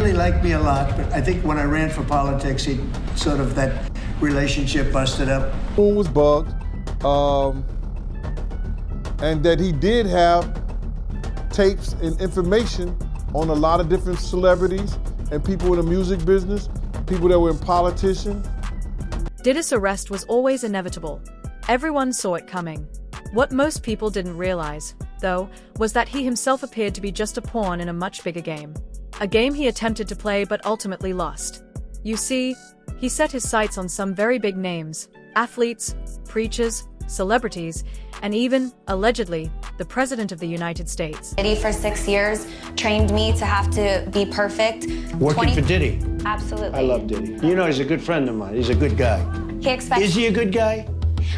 really liked me a lot, but I think when I ran for politics, he sort of, that relationship busted up. Phone was bugged, and that he did have tapes and information on a lot of different celebrities and people in the music business, people that were in politicians. Diddy's arrest was always inevitable. Everyone saw it coming. What most people didn't realize, though, was that he himself appeared to be just a pawn in a much bigger game. A game he attempted to play but ultimately lost. You see, he set his sights on some very big names, athletes, preachers, celebrities, and even, allegedly, the President of the United States. Diddy for 6 years trained me to have to be perfect. Working for Diddy. Absolutely. I love Diddy. You know, he's a good friend of mine. He's a good guy. He expects... Is he a good guy?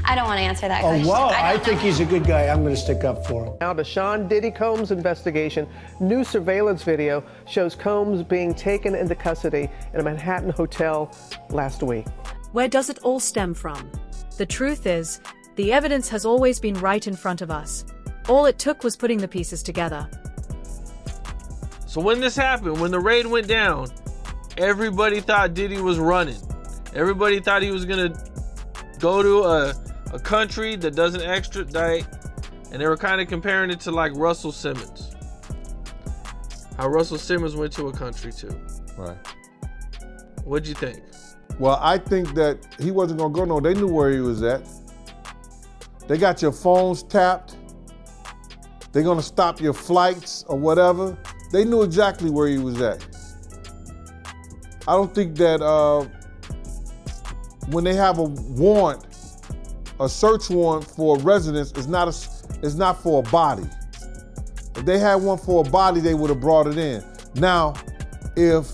I don't want to answer that question. Oh, well, I think he's a good guy. I'm going to stick up for him. Now to Sean Diddy Combs' investigation. New surveillance video shows Combs being taken into custody in a Manhattan hotel last week. Where does it all stem from? The truth is, the evidence has always been right in front of us. All it took was putting the pieces together. So when this happened, when the raid went down, everybody thought Diddy was running. Everybody thought he was gonna go to a country that doesn't extradite, and they were kind of comparing it to like Russell Simmons. How Russell Simmons went to a country too. Right. What'd you think? Well, I think that he wasn't gonna go nowhere. They knew where he was at. They got your phones tapped. They're gonna stop your flights or whatever. They knew exactly where he was at. I don't think that when they have a warrant, a search warrant for a residence, is not for a body. If they had one for a body, they would have brought it in. Now, if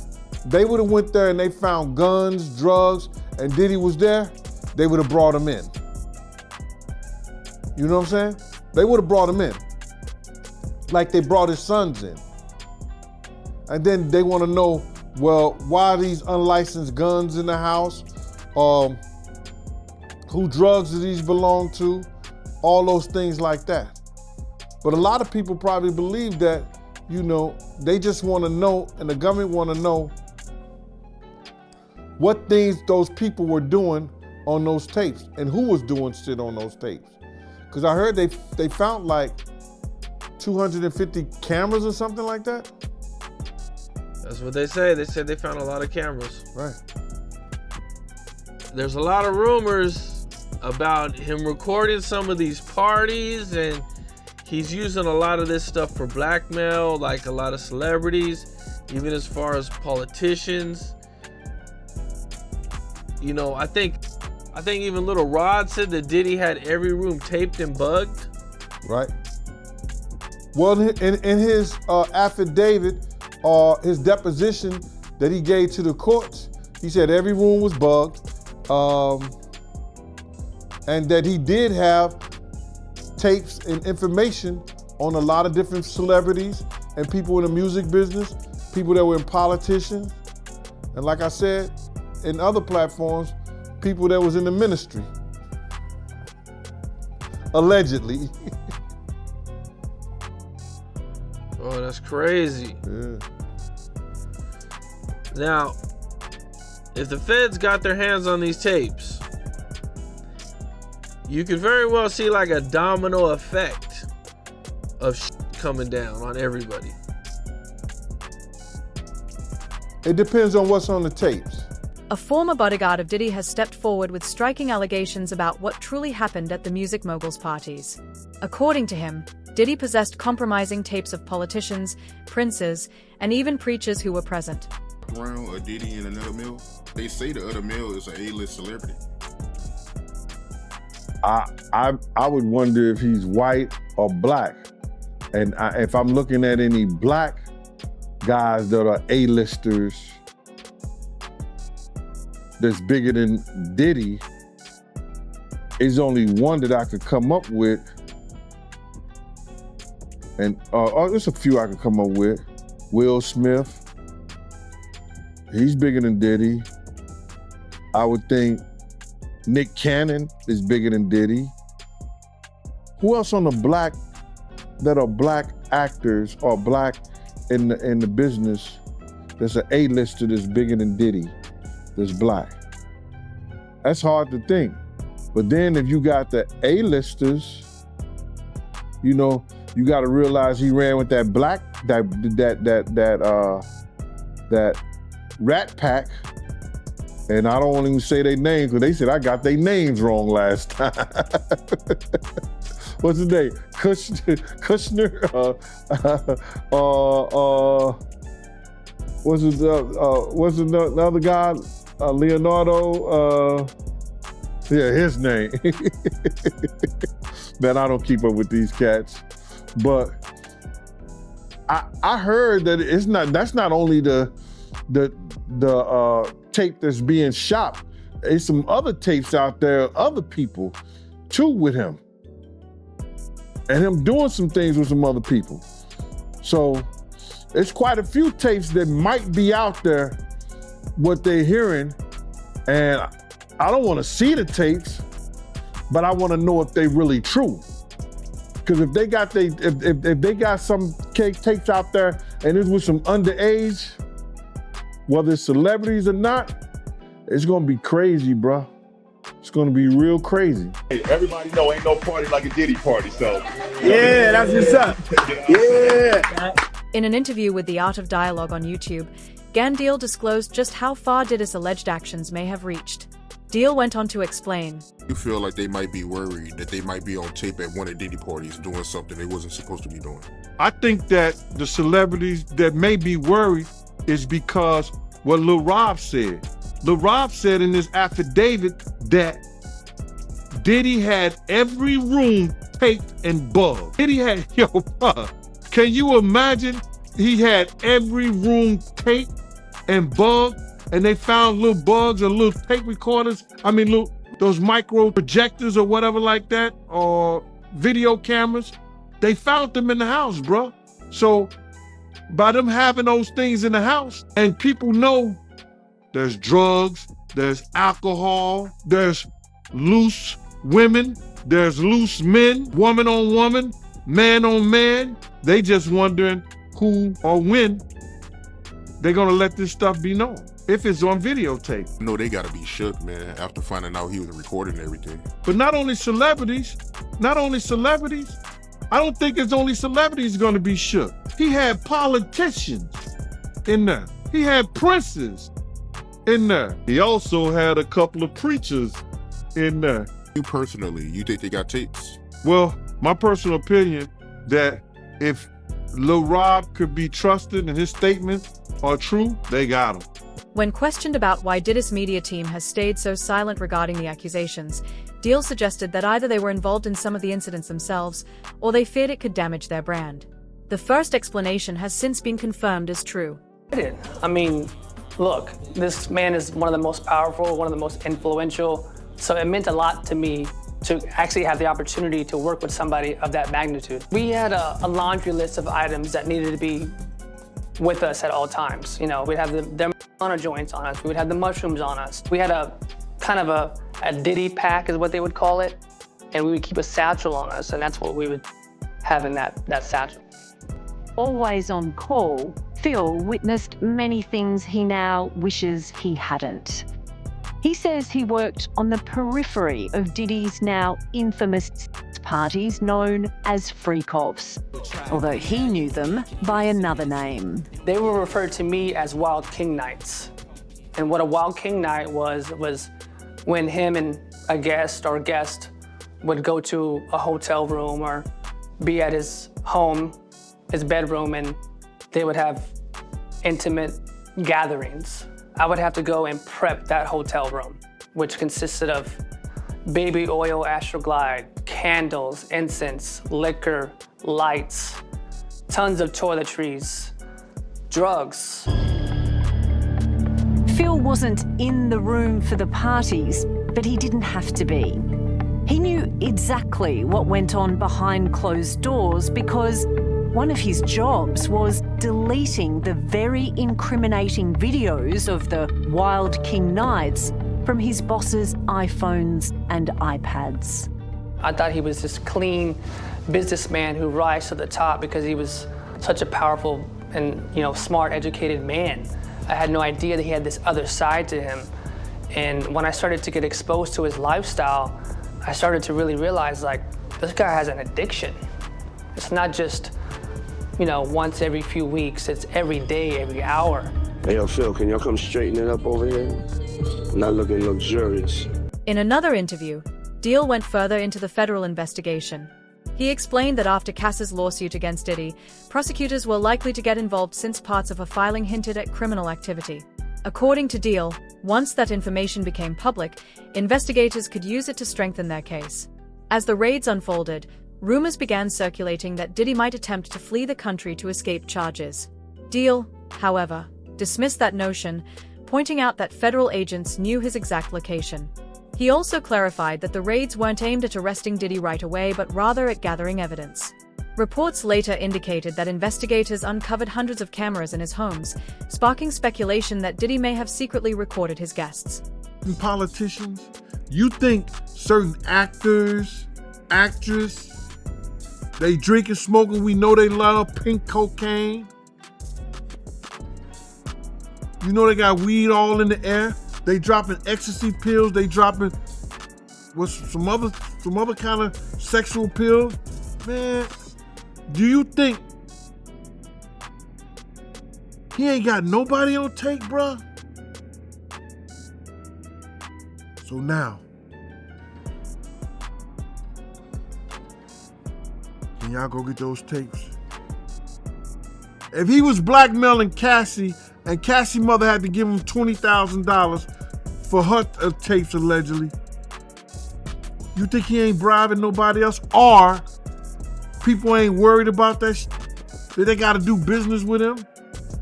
they would have went there and they found guns, drugs, and Diddy was there, they would have brought him in. You know what I'm saying? They would have brought him in, like they brought his sons in. And then they want to know, well, why are these unlicensed guns in the house? Who drugs do these belong to? All those things like that. But a lot of people probably believe that, you know, they just want to know, and the government want to know what things those people were doing on those tapes and who was doing shit on those tapes. Because I heard they found like 250 cameras or something like that. That's what they say. They said they found a lot of cameras. Right. There's a lot of rumors about him recording some of these parties, and he's using a lot of this stuff for blackmail, like a lot of celebrities, even as far as politicians. You know, I think even Little Rod said that Diddy had every room taped and bugged. Right. Well, in his affidavit, his deposition that he gave to the courts, he said every room was bugged, and that he did have tapes and information on a lot of different celebrities and people in the music business, people that were in politicians, and like I said, in other platforms, people that was in the ministry, allegedly. Oh, that's crazy. Yeah. Now, if the feds got their hands on these tapes, you could very well see like a domino effect of coming down on everybody. It depends on what's on the tapes. A former bodyguard of Diddy has stepped forward with striking allegations about what truly happened at the music mogul's parties. According to him, Diddy possessed compromising tapes of politicians, princes, and even preachers who were present. Around a Diddy and another male, they say the other male is an A-list celebrity. I would wonder if he's white or black. And if I'm looking at any black guys that are A-listers that's bigger than Diddy, is only one that I could come up with. And there's a few I could come up with. Will Smith, he's bigger than Diddy. I would think Nick Cannon is bigger than Diddy. Who else on the black, that are black actors or black in the business that's an A-lister that's bigger than Diddy, that's black. That's hard to think. But then if you got the A-listers, you know, you got to realize he ran with that black, that Rat Pack. And I don't want to even say their names because they said I got their names wrong last time. What's his name? Kushner? What's the other guy? Leonardo? Yeah, his name. Man, I don't keep up with these cats. But I heard that that's not only the tape that's being shot. There's some other tapes out there, other people too with him. And him doing some things with some other people. So it's quite a few tapes that might be out there, what they're hearing. And I don't want to see the tapes, but I want to know if they really true. Because if they got some tapes out there and it's with some underage, whether it's celebrities or not, it's gonna be crazy, bro. It's gonna be real crazy. Hey, everybody know ain't no party like a Diddy party, so. Yeah, that's what's up. Yeah. In an interview with The Art of Dialogue on YouTube, Gandil disclosed just how far Diddy's alleged actions may have reached. Deal went on to explain. You feel like they might be worried that they might be on tape at one of Diddy parties doing something they wasn't supposed to be doing. I think that the celebrities that may be worried is because what Lil Rob said. Lil Rob said in his affidavit that Diddy had every room taped and bugged. Diddy had, can you imagine? He had every room taped and bugged, and they found little bugs or little tape recorders. Those micro projectors or whatever like that, or video cameras. They found them in the house, bro. So by them having those things in the house, and people know there's drugs, there's alcohol, there's loose women, there's loose men, woman on woman, man on man. They just wondering who or when they're gonna let this stuff be known, if it's on videotape. No, they gotta be shook, man, after finding out he was recording everything. But not only celebrities, I don't think it's only celebrities gonna be shook. He had politicians in there. He had princes in there. He also had a couple of preachers in there. You personally, you think they got tapes? Well, my personal opinion that if Lil Rob could be trusted and his statements are true, they got him. When questioned about why Diddy's media team has stayed so silent regarding the accusations, Deal suggested that either they were involved in some of the incidents themselves, or they feared it could damage their brand. The first explanation has since been confirmed as true. Look, this man is one of the most powerful, one of the most influential, so it meant a lot to me to actually have the opportunity to work with somebody of that magnitude. We had a laundry list of items that needed to be with us at all times. You know, we'd have the marijuana joints on us, we would have the mushrooms on us. We had a kind of a Diddy pack is what they would call it, and we would keep a satchel on us, and that's what we would have in that satchel. Always on call, Phil witnessed many things he now wishes he hadn't. He says he worked on the periphery of Diddy's now infamous parties known as freak-offs, although he knew them by another name. They were referred to me as Wild King Nights. And what a Wild King Night was when him and a guest would go to a hotel room or be at his home, his bedroom, and they would have intimate gatherings. I would have to go and prep that hotel room, which consisted of baby oil Astroglide, candles, incense, liquor, lights, tons of toiletries, drugs. Phil wasn't in the room for the parties, but he didn't have to be. He knew exactly what went on behind closed doors because one of his jobs was deleting the very incriminating videos of the Wild King Nights from his boss's iPhones and iPads. I thought he was this clean businessman who rise to the top because he was such a powerful and smart, educated man. I had no idea that he had this other side to him. And when I started to get exposed to his lifestyle, I started to really realize, like, this guy has an addiction. It's not just, you know, once every few weeks, it's every day, every hour. Hey, yo, Phil, can y'all come straighten it up over here? I'm not looking luxurious. In another interview, Deal went further into the federal investigation. He explained that after Cass's lawsuit against Diddy, prosecutors were likely to get involved since parts of her filing hinted at criminal activity. According to Deal, once that information became public, investigators could use it to strengthen their case. As the raids unfolded, rumors began circulating that Diddy might attempt to flee the country to escape charges. Deal, however, dismissed that notion, pointing out that federal agents knew his exact location. He also clarified that the raids weren't aimed at arresting Diddy right away, but rather at gathering evidence. Reports later indicated that investigators uncovered hundreds of cameras in his homes, sparking speculation that Diddy may have secretly recorded his guests. Politicians, you think certain actors, actresses, they drink and smoke and we know they love pink cocaine? You know they got weed all in the air? They dropping ecstasy pills, they dropping some other kind of sexual pills. Man, do you think he ain't got nobody on tape, bruh? So now, can y'all go get those tapes? If he was blackmailing Cassie and Cassie's mother had to give him $20,000 for her tapes allegedly, you think he ain't bribing nobody else? Or people ain't worried about that that they gotta do business with him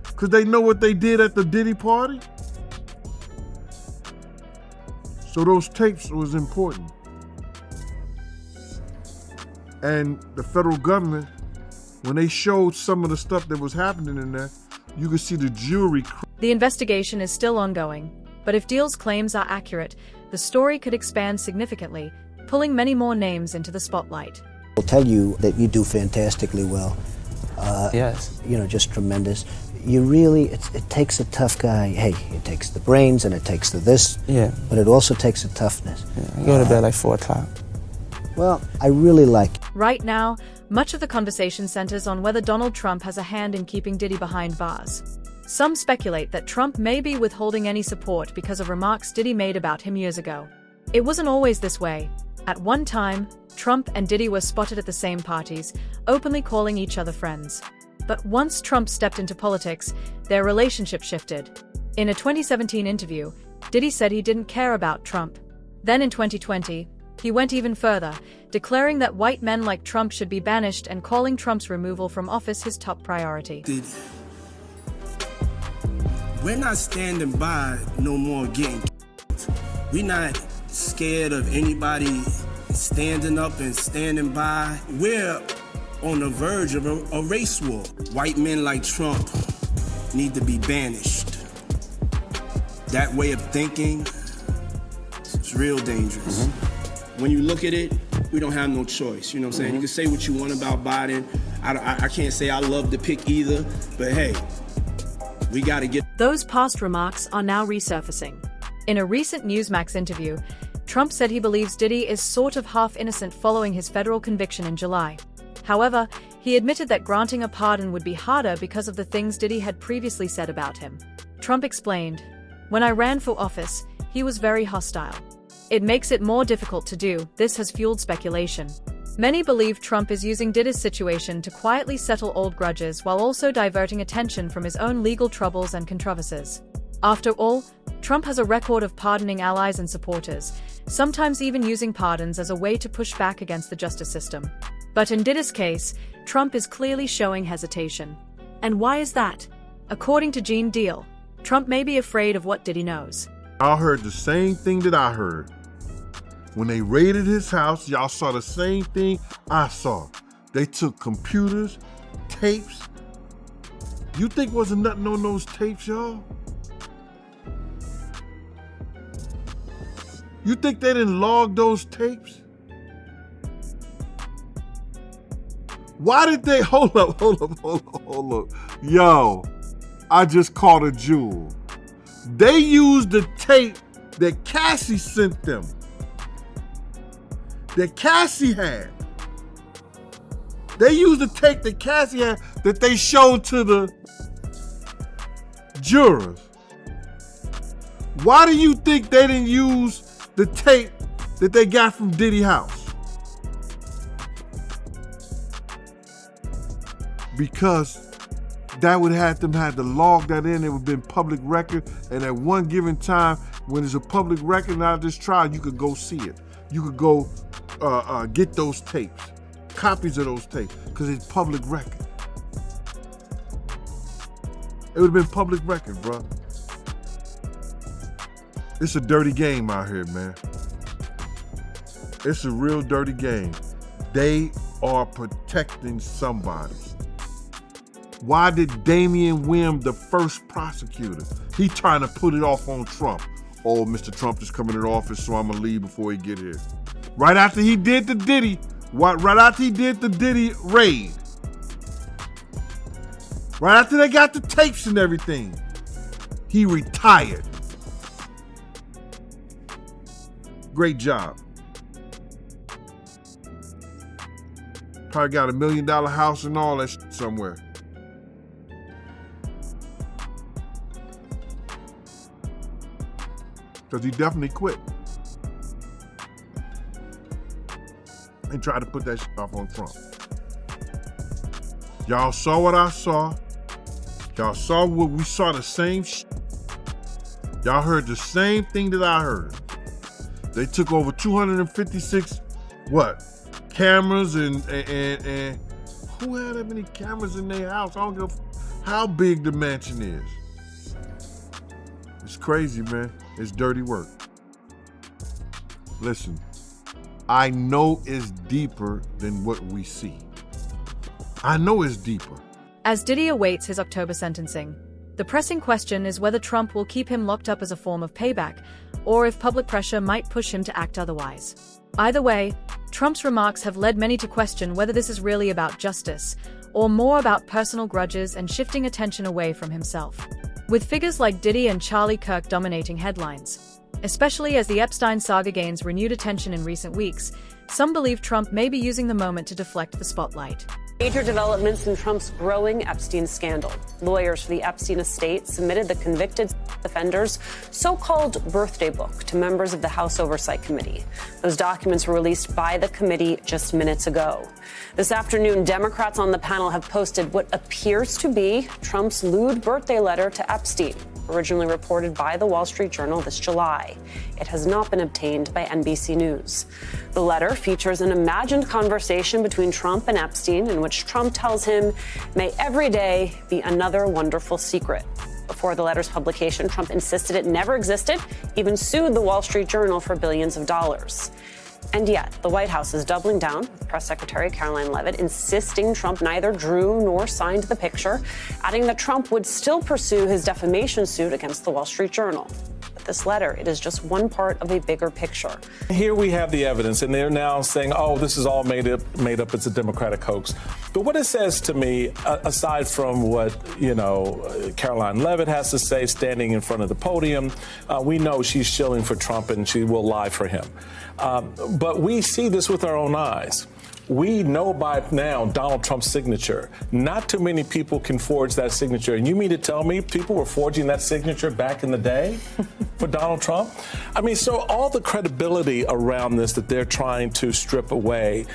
because they know what they did at the Diddy party? So those tapes was important. And the federal government, when they showed some of the stuff that was happening in there, you could see the jury. The investigation is still ongoing, but if Deal's claims are accurate, the story could expand significantly, pulling many more names into the spotlight. I'll tell you that you do fantastically well. Yes. You know, just tremendous. You really, it takes a tough guy. Hey, it takes the brains and it takes the this, Yeah. but it also takes a toughness. Yeah. I go to bed like 4 o'clock. Well, I really like it. Right now, much of the conversation centers on whether Donald Trump has a hand in keeping Diddy behind bars. Some speculate that Trump may be withholding any support because of remarks Diddy made about him years ago. It wasn't always this way. At one time, Trump and Diddy were spotted at the same parties, openly calling each other friends. But once Trump stepped into politics, their relationship shifted. In a 2017 interview, Diddy said he didn't care about Trump. Then in 2020, he went even further, declaring that white men like Trump should be banished and calling Trump's removal from office his top priority. Diddy, we're not standing by no more getting killed. We're not scared of anybody standing up and standing by. We're on the verge of a race war. White men like Trump need to be banished. That way of thinking is real dangerous. When you look at it, we don't have no choice. You know what I'm saying? You can say what you want about Biden. I can't say I love to pick either, but hey, we got to get... Those past remarks are now resurfacing. In a recent Newsmax interview, Trump said he believes Diddy is sort of half innocent following his federal conviction in July. However, he admitted that granting a pardon would be harder because of the things Diddy had previously said about him. Trump explained, "When I ran for office, he was very hostile. It makes it more difficult to do. This has fueled speculation." Many believe Trump is using Diddy's situation to quietly settle old grudges while also diverting attention from his own legal troubles and controversies. After all, Trump has a record of pardoning allies and supporters, sometimes even using pardons as a way to push back against the justice system. But in Diddy's case, Trump is clearly showing hesitation. And why is that? According to Gene Deal, Trump may be afraid of what Diddy knows. I heard the same thing that I heard. When they raided his house, y'all saw the same thing I saw. They took computers, tapes. You think wasn't nothing on those tapes, y'all? You think they didn't log those tapes? Why did they, hold up. Yo, I just caught a jewel. They used the tape that Cassie sent them, that Cassie had. They used the tape that Cassie had that they showed to the jurors. Why do you think they didn't use the tape that they got from Diddy house? Because that would have them had to log that in. It would have been public record. And at one given time, when it's a public record out of this trial, you could go see it. You could go get those tapes, copies of those tapes, because it's public record. It would have been public record, bro. It's a dirty game out here, man. It's a real dirty game. They are protecting somebody. Why did Damian Wim, the first prosecutor, he trying to put it off on Trump? Oh, Mr. Trump is coming into office, so I'm gonna leave before he get here. Right after he did the Diddy, right after he did the Diddy raid, right after they got the tapes and everything, he retired. Great job. Probably got $1 million house and all that shit somewhere. Because he definitely quit and tried to put that shit off on Trump. Y'all saw what I saw. Y'all saw what we saw, the same shit. Y'all heard the same thing that I heard. They took over 256, cameras and who had that many cameras in their house? I don't give a how big the mansion is. It's crazy, man. It's dirty work. Listen, I know it's deeper than what we see. I know it's deeper. As Diddy awaits his October sentencing, the pressing question is whether Trump will keep him locked up as a form of payback, or if public pressure might push him to act otherwise. Either way, Trump's remarks have led many to question whether this is really about justice, or more about personal grudges and shifting attention away from himself. With figures like Diddy and Charlie Kirk dominating headlines, especially as the Epstein saga gains renewed attention in recent weeks, some believe Trump may be using the moment to deflect the spotlight. Major developments in Trump's growing Epstein scandal. Lawyers for the Epstein estate submitted the convicted offender's so-called birthday book to members of the House Oversight Committee. Those documents were released by the committee just minutes ago. This afternoon, Democrats on the panel have posted what appears to be Trump's lewd birthday letter to Epstein, originally reported by the Wall Street Journal this July. It has not been obtained by NBC News. The letter features an imagined conversation between Trump and Epstein in which Trump tells him, "May every day be another wonderful secret." Before the letter's publication, Trump insisted it never existed, even sued the Wall Street Journal for billions of dollars. And yet, the White House is doubling down, with Press Secretary Caroline Leavitt insisting Trump neither drew nor signed the picture, adding that Trump would still pursue his defamation suit against the Wall Street Journal. But this letter, it is just one part of a bigger picture. Here we have the evidence, and they're now saying, oh, this is all made up, it's a Democratic hoax. But what it says to me, aside from what, Caroline Leavitt has to say standing in front of the podium, we know she's shilling for Trump and she will lie for him. But we see this with our own eyes. We know by now Donald Trump's signature. Not too many people can forge that signature. And you mean to tell me people were forging that signature back in the day for Donald Trump? I mean, so all the credibility around this that they're trying to strip away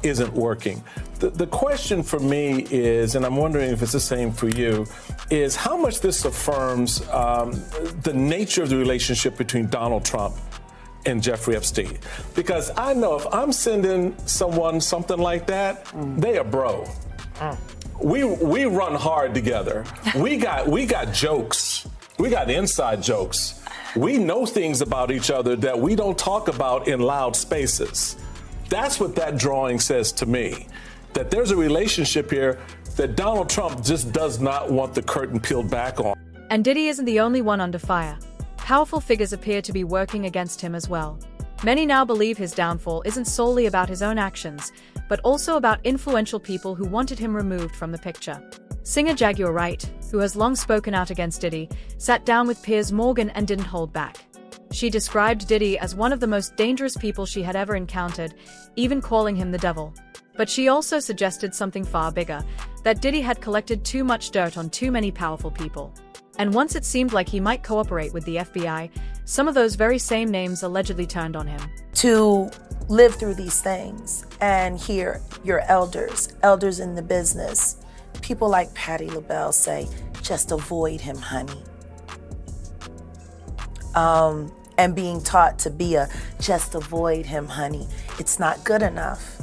isn't working. The question for me is, and I'm wondering if it's the same for you, is how much this affirms the nature of the relationship between Donald Trump and Jeffrey Epstein. Because I know if I'm sending someone something like that, they are bro. We run hard together. We got jokes. We got inside jokes. We know things about each other that we don't talk about in loud spaces. That's what that drawing says to me. That there's a relationship here that Donald Trump just does not want the curtain peeled back on. And Diddy isn't the only one under fire. Powerful figures appear to be working against him as well. Many now believe his downfall isn't solely about his own actions, but also about influential people who wanted him removed from the picture. Singer Jaguar Wright, who has long spoken out against Diddy, sat down with Piers Morgan and didn't hold back. She described Diddy as one of the most dangerous people she had ever encountered, even calling him the devil. But she also suggested something far bigger, that Diddy had collected too much dirt on too many powerful people. And once it seemed like he might cooperate with the FBI, some of those very same names allegedly turned on him. To live through these things and hear your elders in the business, people like Patti LaBelle say, just avoid him, honey. And being taught to be just avoid him, honey. It's not good enough.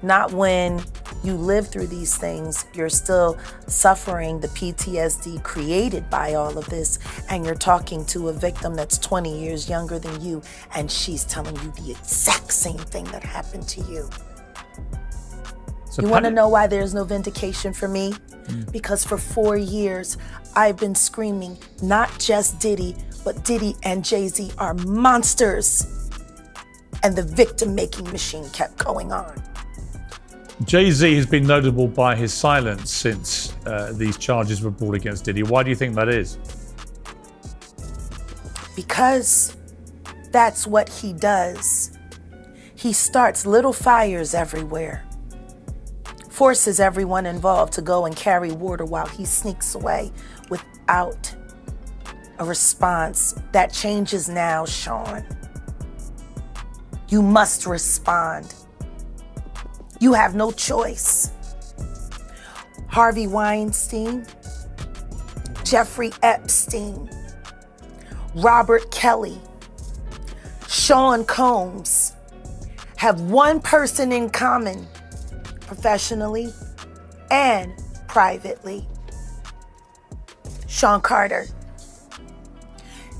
Not when you live through these things, you're still suffering the PTSD created by all of this, and you're talking to a victim that's 20 years younger than you, and she's telling you the exact same thing that happened to you. So you want to know why there's no vindication for me? Because for 4 years, I've been screaming, not just Diddy, but Diddy and Jay-Z are monsters. And the victim-making machine kept going on. Jay-Z has been notable by his silence since these charges were brought against Diddy. Why do you think that is? Because that's what he does. He starts little fires everywhere, forces everyone involved to go and carry water while he sneaks away without a response. That changes now, Sean. You must respond. You have no choice. Harvey Weinstein, Jeffrey Epstein, Robert Kelly, Sean Combs have one person in common, professionally and privately. Sean Carter.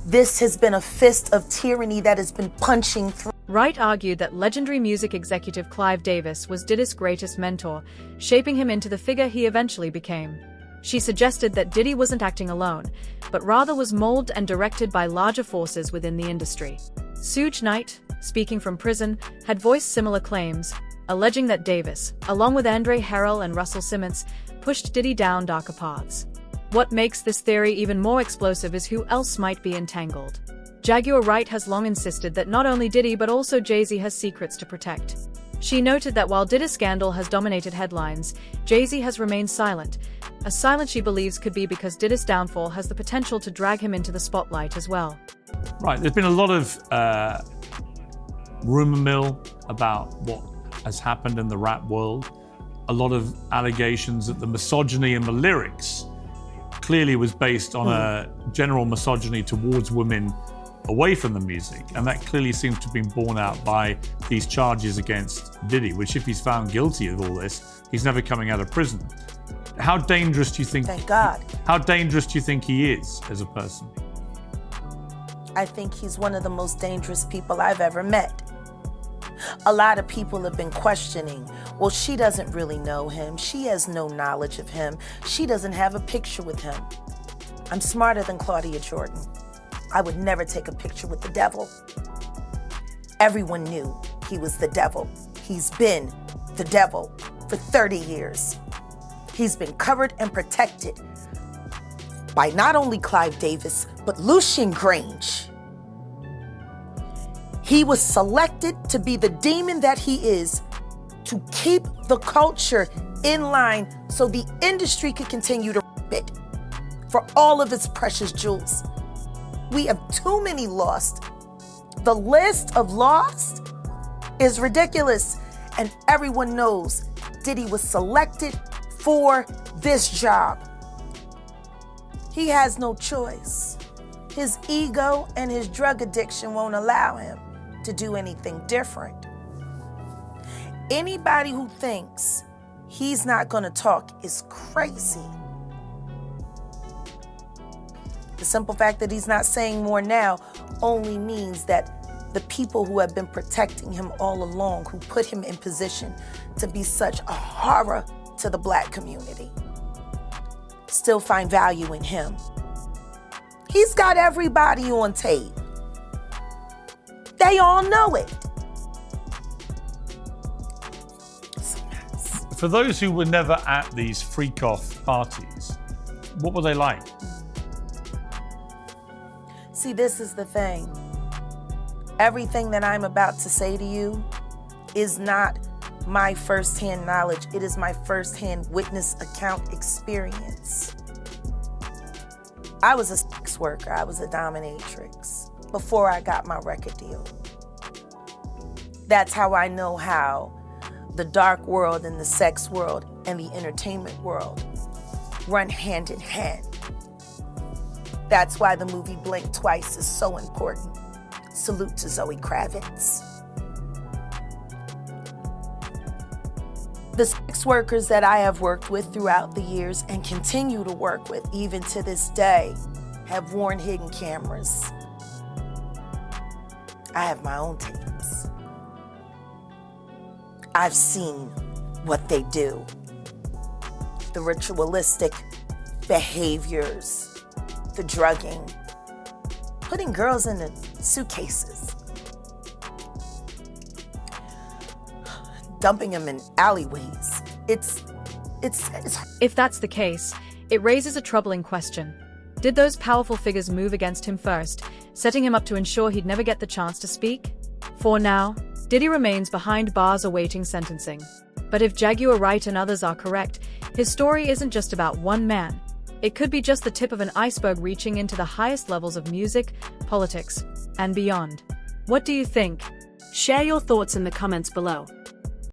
This has been a fist of tyranny that has been punching through. Wright argued that legendary music executive Clive Davis was Diddy's greatest mentor, shaping him into the figure he eventually became. She suggested that Diddy wasn't acting alone, but rather was molded and directed by larger forces within the industry. Suge Knight, speaking from prison, had voiced similar claims, alleging that Davis, along with Andre Harrell and Russell Simmons, pushed Diddy down darker paths. What makes this theory even more explosive is who else might be entangled. Jaguar Wright has long insisted that not only Diddy but also Jay-Z has secrets to protect. She noted that while Diddy's scandal has dominated headlines, Jay-Z has remained silent, a silence she believes could be because Diddy's downfall has the potential to drag him into the spotlight as well. Right, there's been a lot of rumor mill about what has happened in the rap world. A lot of allegations that the misogyny in the lyrics clearly was based on a general misogyny towards women away from the music, and that clearly seems to have been borne out by these charges against Diddy, which if he's found guilty of all this, he's never coming out of prison. How dangerous do you think? Thank God. How dangerous do you think he is as a person? I think he's one of the most dangerous people I've ever met. A lot of people have been questioning, well, she doesn't really know him. She has no knowledge of him. She doesn't have a picture with him. I'm smarter than Claudia Jordan. I would never take a picture with the devil. Everyone knew he was the devil. He's been the devil for 30 years. He's been covered and protected by not only Clive Davis, but Lucian Grange. He was selected to be the demon that he is, to keep the culture in line so the industry could continue to bid for all of its precious jewels. We have too many lost. The list of lost is ridiculous, and everyone knows Diddy was selected for this job. He has no choice. His ego and his drug addiction won't allow him to do anything different. Anybody who thinks he's not gonna talk is crazy. The simple fact that he's not saying more now only means that the people who have been protecting him all along, who put him in position to be such a horror to the Black community, still find value in him. He's got everybody on tape. they all know it. For those who were never at these freak-off parties, what were they like? See, this is the thing. Everything that I'm about to say to you is not my firsthand knowledge. It is my firsthand witness account experience. I was a sex worker. I was a dominatrix before I got my record deal. That's how I know how the dark world and the sex world and the entertainment world run hand in hand. That's why the movie Blink Twice is so important. Salute to Zoe Kravitz. The sex workers that I have worked with throughout the years and continue to work with even to this day have worn hidden cameras. I have my own tapes. I've seen what they do. The ritualistic behaviors, the drugging, putting girls in the suitcases, dumping them in alleyways. It's If that's the case, it raises a troubling question. Did those powerful figures move against him first, setting him up to ensure he'd never get the chance to speak? For now, Diddy remains behind bars awaiting sentencing. But if Jaguar Wright and others are correct, his story isn't just about one man. It could be just the tip of an iceberg reaching into the highest levels of music, politics, and beyond. What do you think? Share your thoughts in the comments below.